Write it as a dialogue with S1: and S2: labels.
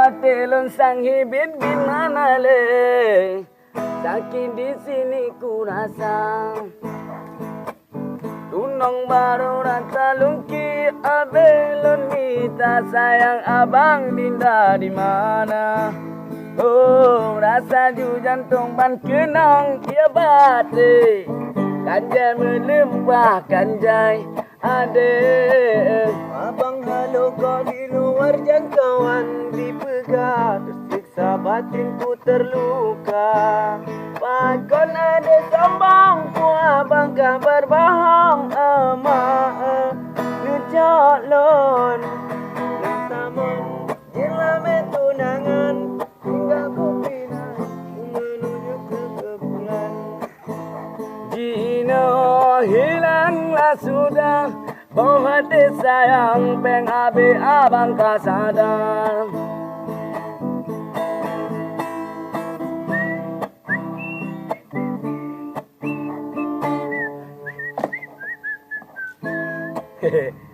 S1: Hati lonsang hibit di mana le, sakit di sini ku rasa. Tunong baru rata lungki abelon mita sayang abang dinda di mana. Oh rasa ju jantung ban kenang dia bate, kanjai melembah kanjai ade.
S2: Abang halo kau di luar jangkauan dipegang, tersiksa batinku terluka. Pakon ada sambang ku abang kabar bahang emak ngejak lon Samon jelame tunangan hingga ku pindah menuju ke kebulan.
S1: Jino hilanglah sudah bau hati sayang peng abe abang kasadar. Hehe.